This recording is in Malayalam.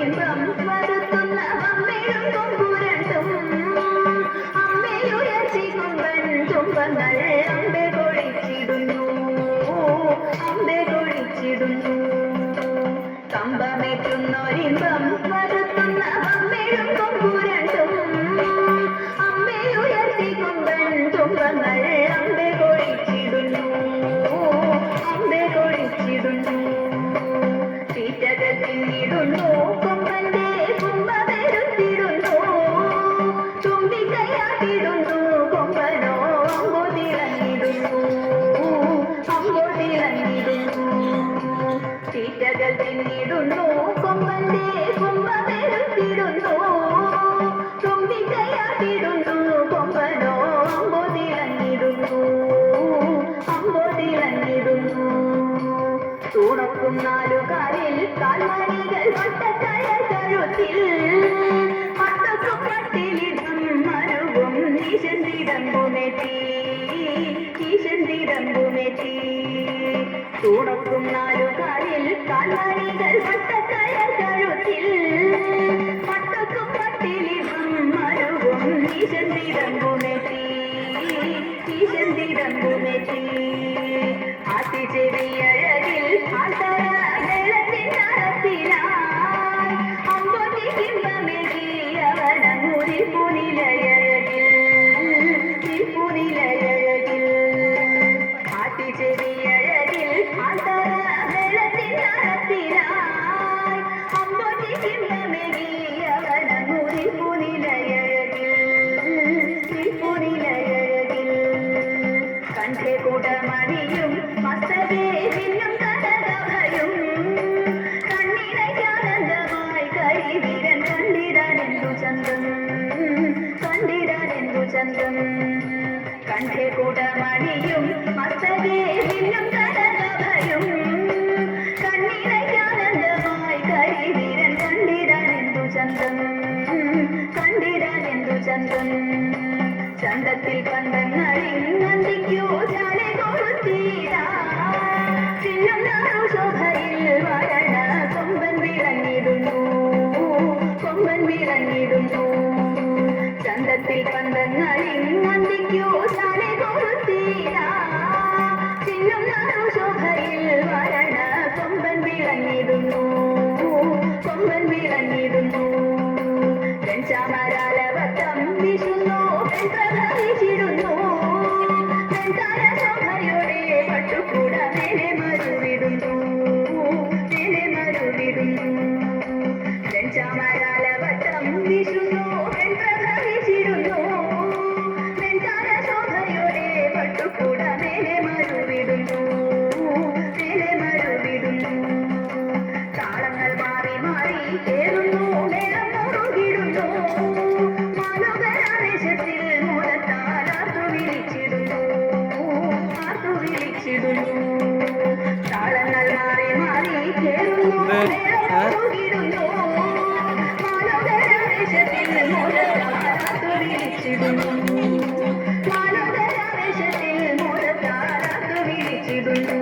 വരുത്തുന്നൊരിമ്പം വരുത്തുന്ന അമ്മയും കൊമ്പുരണ്ടും അമ്മയുയർച്ചി കൊമ്പൻ തുമ്പങ്ങൾ അമ്പെ കൊഴിച്ചിടുന്നു കമ്പമേറ്റുന്നൊരിമ്പം വരുത്തുന്ന അമ്മയും കൊമ്പുരണ്ടും അമ്മയുയർച്ചി കൊമ്പൻ തുമ്പങ്ങൾ അമ്പെ കൊഴിച്ചിടുന്നു തീറ്റകൾ തിന്നിടുന്നു കൊമ്പന്റെ കുമ്പ വരുത്തിടുന്നു തുമ്പിക്കയാട്ടിടുന്നു കൊമ്പനോ അമ്പോ തിളങ്ങിടുന്നു തീറ്റകൾ തിന്നിടുന്നു കൊമ്പന്റെ കുമ്പ വരുത്തിടുന്നു തുമ്പിക്കയാട്ടിടുന്നു കൊമ്പനോ അമ്പോ തിളങ്ങിടുന്നു തൂണക്കും നാലുകാലിൽ കാൽമണികൾ വട്ടക്കഴ കഴുത്തിൽ പട്ടക്കും പട്ടിലിടും മരുവും ഈശന്തിടമ്പുമെത്തി തൂണക്കും നാലുകാലിൽ കാൽമണികൾ വട്ടക്കഴ കഴുത്തിൽ പട്ടക്കും പട്ടിലിടും മരുവും ഈശന്തിടമ്പുമെത്തി ചെവിയഴകിൽ കണ്ഠേ കൂടമണിയും മസ്തകേ ഭിന്നം കനകഭയും കണ്ണിനയ്ക്കാനന്ദമായി കരിവീരൻ കണ്ടിടാനെന്തു ചന്തം കണ്ഠേ കൂടമണിയും മസ്തകേ ഭിന്നം കനകഭയും കണ്ണിനയ്ക്കാനന്ദമായി കരിവീരൻ കണ്ടിടാനെന്തു ചന്തം ചന്തത്തിൽ പന്തങ്ങളിൽ നന്ദിക്കോ ചാലെ കൊടുത്തീരാ ശോഭയിൽ വരണ കൊമ്പൻ വിളങ്ങിടുന്നു ചന്തത്തിൽ പന്തങ്ങളിൽ നന്ദിക്കോ ചാലെ കൊടുത്തീരാ ശോഭയിൽ വരണ കൊമ്പൻ വിളങ്ങിടുന്നു ചാമരാലവട്ടം വിശുന്നു പ്രഭവിച്ചിടുന്നു ശോഭയോടെ പട്ടുകൂട മേലെ മരുവിടുന്നു ചാമരാലവട്ടം വിശുന്നു പ്രഭവിച്ചിടുന്നു ശോഭയോടെ പട്ടുകൂട മേലെ മരുവിടുന്നു താളങ്ങൾ മാറി മാറി കേറുന്നു മേളം മുറുകിടുന്നു മനോഹരാവേശത്തിൽ മൂലത്താൽ ആർത്തു വിളിച്ചിടുന്നു താളങ്ങൾ മാറി മാറി കേറുന്നു മേളം മുറുകിടുന്നു മനോഹരാവേശത്തിൽ മൂലത്താൽ ആർത്തു വിളിച്ചിടുന്നു